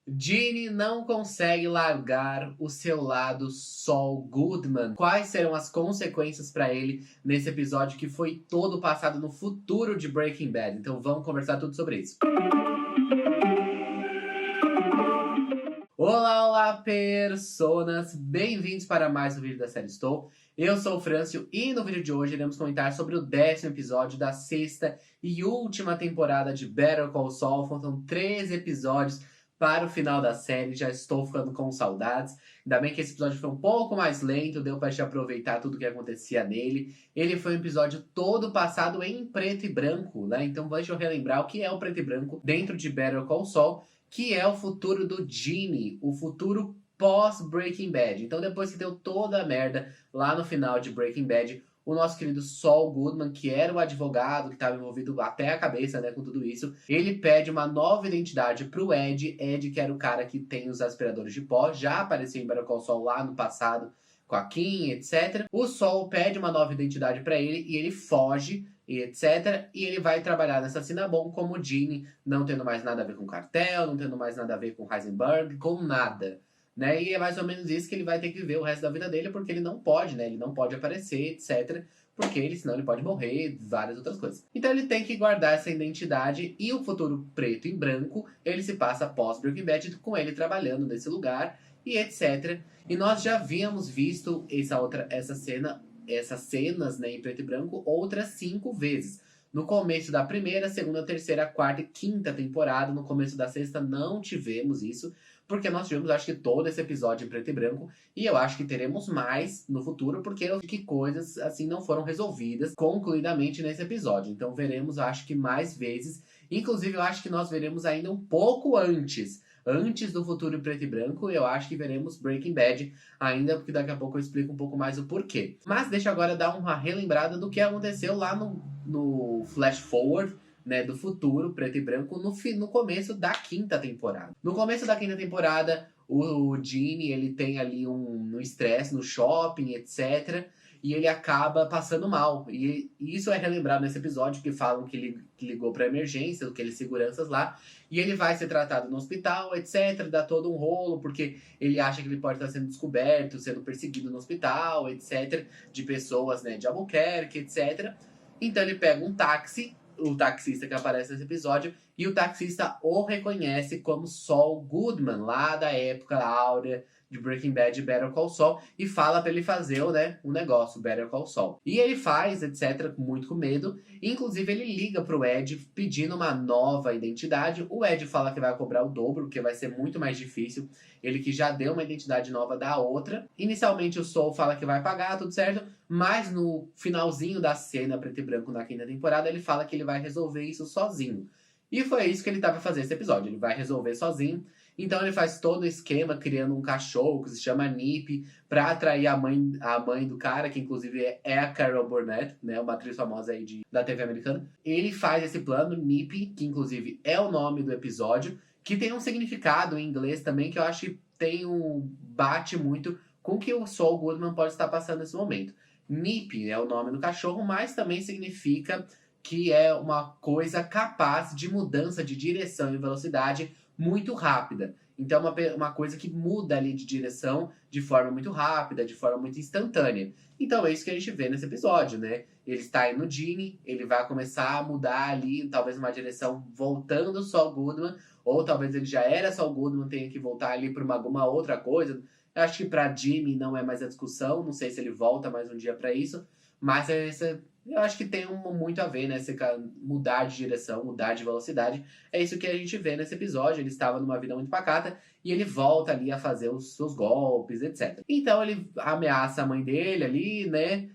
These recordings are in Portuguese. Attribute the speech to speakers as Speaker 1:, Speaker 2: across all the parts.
Speaker 1: Ginny não consegue largar o seu lado Saul Goodman. Quais serão as consequências para ele nesse episódio que foi todo passado no futuro de Breaking Bad? Então vamos conversar tudo sobre isso. Olá, olá, personas! Bem-vindos para mais um vídeo da série Estou. Eu sou o Francio e no vídeo de hoje iremos comentar sobre o 10º episódio da 6ª e última temporada de Better Call Saul. Faltam 13 episódios para o final da série, já estou ficando com saudades. Ainda bem que esse episódio foi um pouco mais lento, deu para te aproveitar tudo o que acontecia nele. Ele foi um episódio todo passado em preto e branco, né? Então deixa eu relembrar o que é o preto e branco dentro de Better Call Saul, que é o futuro do Ginny, o futuro pós-Breaking Bad. Então depois que deu toda a merda lá no final de Breaking Bad, o nosso querido Saul Goodman, que era o advogado que estava envolvido até a cabeça, né, com tudo isso, ele pede uma nova identidade pro Ed. Ed, que era o cara que tem os aspiradores de pó, já apareceu em Better Call Saul lá no passado com a Kim, etc. O Saul pede uma nova identidade para ele e ele foge e etc. E ele vai trabalhar nessa Cinnabon como Ginny, não tendo mais nada a ver com cartel, não tendo mais nada a ver com Heisenberg, com nada. Né? E é mais ou menos isso que ele vai ter que viver o resto da vida dele, porque ele não pode, né? Ele não pode aparecer, etc. Porque senão ele pode morrer, várias outras coisas. Então ele tem que guardar essa identidade e o futuro preto e branco, ele se passa pós Breaking Bad com ele trabalhando nesse lugar e etc. E nós já havíamos visto essas cenas, né, em preto e branco outras 5 vezes. No começo da primeira, segunda, terceira, quarta e quinta temporada. No começo da sexta não tivemos isso, porque nós tivemos, acho que, todo esse episódio em preto e branco. E eu acho que teremos mais no futuro, porque eu acho que coisas assim não foram resolvidas concluidamente nesse episódio. Então veremos, acho que, mais vezes. Inclusive, eu acho que nós veremos ainda um pouco antes do futuro em preto e branco. Eu acho que veremos Breaking Bad ainda, porque daqui a pouco eu explico um pouco mais o porquê. Mas deixa eu agora dar uma relembrada do que aconteceu lá no Flash Forward, né, do futuro, preto e branco, no começo da 5ª temporada. No começo da 5ª temporada, o Ginny, ele tem ali um estresse no shopping, etc. E ele acaba passando mal. E isso é relembrado nesse episódio, que falam que ele ligou para emergência, aqueles seguranças lá. E ele vai ser tratado no hospital, etc. Dá todo um rolo, porque ele acha que ele pode estar sendo descoberto, sendo perseguido no hospital, etc. De pessoas, né, de Albuquerque, etc. Então ele pega um táxi, o taxista que aparece nesse episódio, e o taxista o reconhece como Saul Goodman, lá da época áurea de Breaking Bad e Better Call Saul, e fala pra ele fazer, né, um negócio, Better Call Saul. E ele faz, etc, muito com medo. Inclusive ele liga pro Ed pedindo uma nova identidade. O Ed fala que vai cobrar o dobro, porque vai ser muito mais difícil. Ele que já deu uma identidade nova da outra. Inicialmente o Saul fala que vai pagar, tudo certo, mas no finalzinho da cena preto e branco na 5ª temporada, ele fala que ele vai resolver isso sozinho. E foi isso que ele tava fazendo esse episódio, ele vai resolver sozinho. Então ele faz todo o esquema criando um cachorro que se chama Nip pra atrair a mãe do cara, que inclusive é a Carol Burnett, né, uma atriz famosa aí da TV americana. Ele faz esse plano, Nip, que inclusive é o nome do episódio, que tem um significado em inglês também, que eu acho que bate muito com o que o Saul Goodman pode estar passando nesse momento. Nip é o nome do cachorro, mas também significa que é uma coisa capaz de mudança de direção e velocidade muito rápida. Então uma coisa que muda ali de direção de forma muito rápida, de forma muito instantânea. Então é isso que a gente vê nesse episódio, né? Ele está indo no Ginny, ele vai começar a mudar ali, talvez uma direção voltando Saul Goodman, ou talvez ele já era Saul Goodman, tenha que voltar ali para alguma outra coisa. Eu acho que para Jimmy não é mais a discussão, não sei se ele volta mais um dia para isso, mas eu acho que tem muito a ver, né? Você mudar de direção, mudar de velocidade. É isso que a gente vê nesse episódio. Ele estava numa vida muito pacata e ele volta ali a fazer os seus golpes, etc. Então ele ameaça a mãe dele ali, né?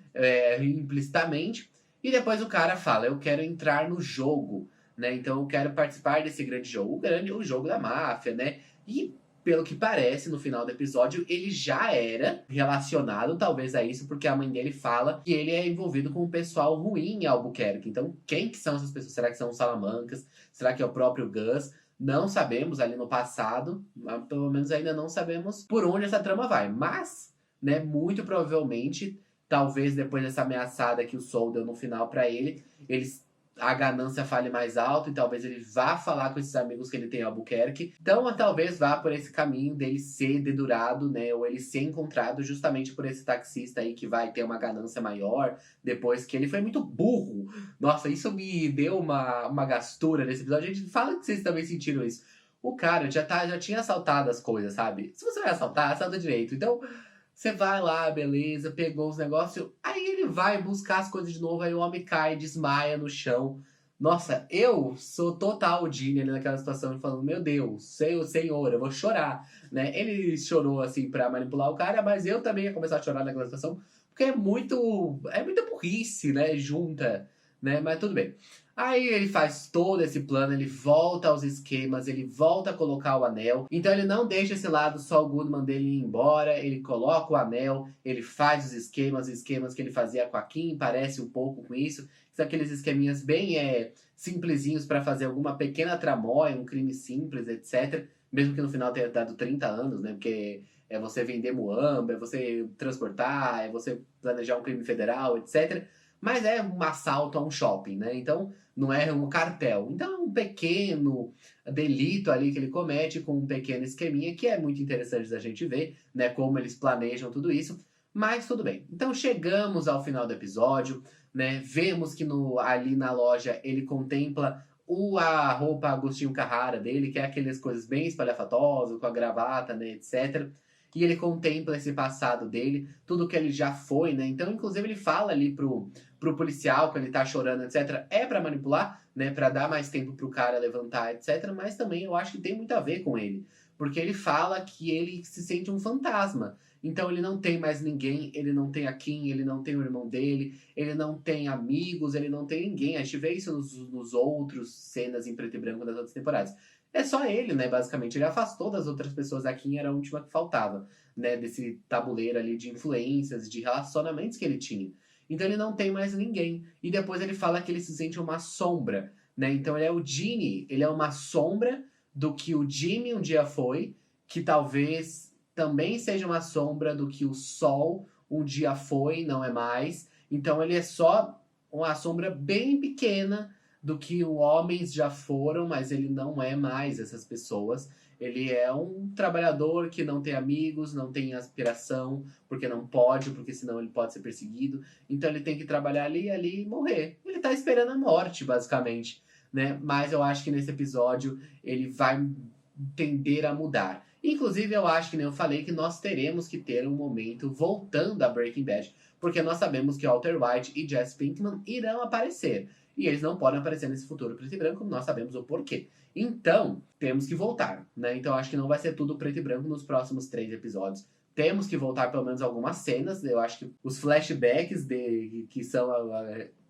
Speaker 1: Implicitamente. E depois o cara fala: eu quero entrar no jogo, né? Então eu quero participar desse grande jogo. O jogo da máfia, né? E pelo que parece, no final do episódio, ele já era relacionado, talvez, a isso, porque a mãe dele fala que ele é envolvido com um pessoal ruim em Albuquerque. Então, quem que são essas pessoas? Será que são os Salamancas? Será que é o próprio Gus? Não sabemos ali no passado, mas pelo menos ainda não sabemos por onde essa trama vai. Mas, né, muito provavelmente, talvez depois dessa ameaçada que o Saul deu no final pra ele, eles a ganância fale mais alto e talvez ele vá falar com esses amigos que ele tem em Albuquerque. Então, talvez vá por esse caminho dele ser dedurado, né? Ou ele ser encontrado justamente por esse taxista aí que vai ter uma ganância maior depois que ele foi muito burro. Nossa, isso me deu uma gastura nesse episódio. A gente fala que vocês também sentiram isso. O cara já tinha assaltado as coisas, sabe? Se você vai assaltar, assalta direito. Então, você vai lá, beleza, pegou os negócios. Aí ele vai buscar as coisas de novo, aí o homem cai, desmaia no chão. Nossa, eu sou total Ginny ali naquela situação, falando, meu Deus, senhor, eu vou chorar, né? Ele chorou, assim, pra manipular o cara, mas eu também ia começar a chorar naquela situação, porque é muita burrice, né, junta, né? Mas tudo bem. Aí ele faz todo esse plano, ele volta aos esquemas, ele volta a colocar o anel. Então ele não deixa esse lado só o Goodman dele ir embora, ele coloca o anel, ele faz os esquemas que ele fazia com a Kim, parece um pouco com isso. São aqueles esqueminhas bem simplesinhos para fazer alguma pequena tramóia, um crime simples, etc. Mesmo que no final tenha dado 30 anos, né? Porque é você vender muamba, é você transportar, é você planejar um crime federal, etc. Mas é um assalto a um shopping, né? Então não é um cartel. Então é um pequeno delito ali que ele comete com um pequeno esqueminha que é muito interessante da gente ver, né? Como eles planejam tudo isso. Mas tudo bem. Então chegamos ao final do episódio, né? Vemos que ali na loja ele contempla a roupa Agostinho Carrara dele, que é aquelas coisas bem espalhafatosas, com a gravata, né, etc. E ele contempla esse passado dele, tudo que ele já foi, né? Então, inclusive, ele fala ali pro policial, quando ele tá chorando, etc. É pra manipular, né? Pra dar mais tempo pro cara levantar, etc. Mas também eu acho que tem muito a ver com ele. Porque ele fala que ele se sente um fantasma. Então ele não tem mais ninguém, ele não tem a Kim, ele não tem o irmão dele, ele não tem amigos, ele não tem ninguém. A gente vê isso nos outros cenas em preto e branco das outras temporadas. É só ele, né, basicamente. Ele afastou das outras pessoas. A Kim era a última que faltava, né, desse tabuleiro ali de influências, de relacionamentos que ele tinha. Então ele não tem mais ninguém. E depois ele fala que ele se sente uma sombra, né? Então ele é o Ginny, ele é uma sombra do que o Jimmy um dia foi, que talvez também seja uma sombra do que o Sol um dia foi, não é mais. Então ele é só uma sombra bem pequena do que os homens já foram, mas ele não é mais essas pessoas. Ele é um trabalhador que não tem amigos, não tem aspiração, porque não pode, porque senão ele pode ser perseguido. Então ele tem que trabalhar ali e morrer. Ele tá esperando a morte, basicamente, né? Mas eu acho que nesse episódio ele vai tender a mudar. Inclusive, eu acho que nem eu falei que nós teremos que ter um momento voltando a Breaking Bad, porque nós sabemos que Walter White e Jesse Pinkman irão aparecer. E eles não podem aparecer nesse futuro preto e branco, nós sabemos o porquê. Então, temos que voltar, né? Então, acho que não vai ser tudo preto e branco nos próximos 3 episódios. Temos que voltar pelo menos algumas cenas. Eu acho que os flashbacks que são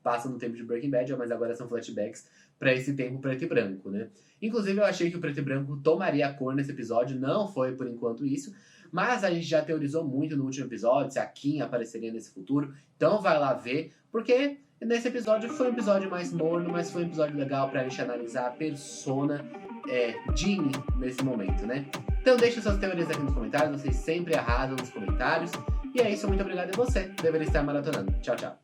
Speaker 1: passam no tempo de Breaking Bad, mas agora são flashbacks para esse tempo preto e branco, né? Inclusive, eu achei que o preto e branco tomaria a cor nesse episódio, não foi por enquanto isso, mas a gente já teorizou muito no último episódio se a Kim apareceria nesse futuro, então vai lá ver, porque nesse episódio foi um episódio mais morno, mas foi um episódio legal pra gente analisar a persona Ginny nesse momento, né? Então deixe suas teorias aqui nos comentários, vocês sempre arrasam nos comentários, e é isso, muito obrigado a você, deveria estar maratonando. Tchau, tchau.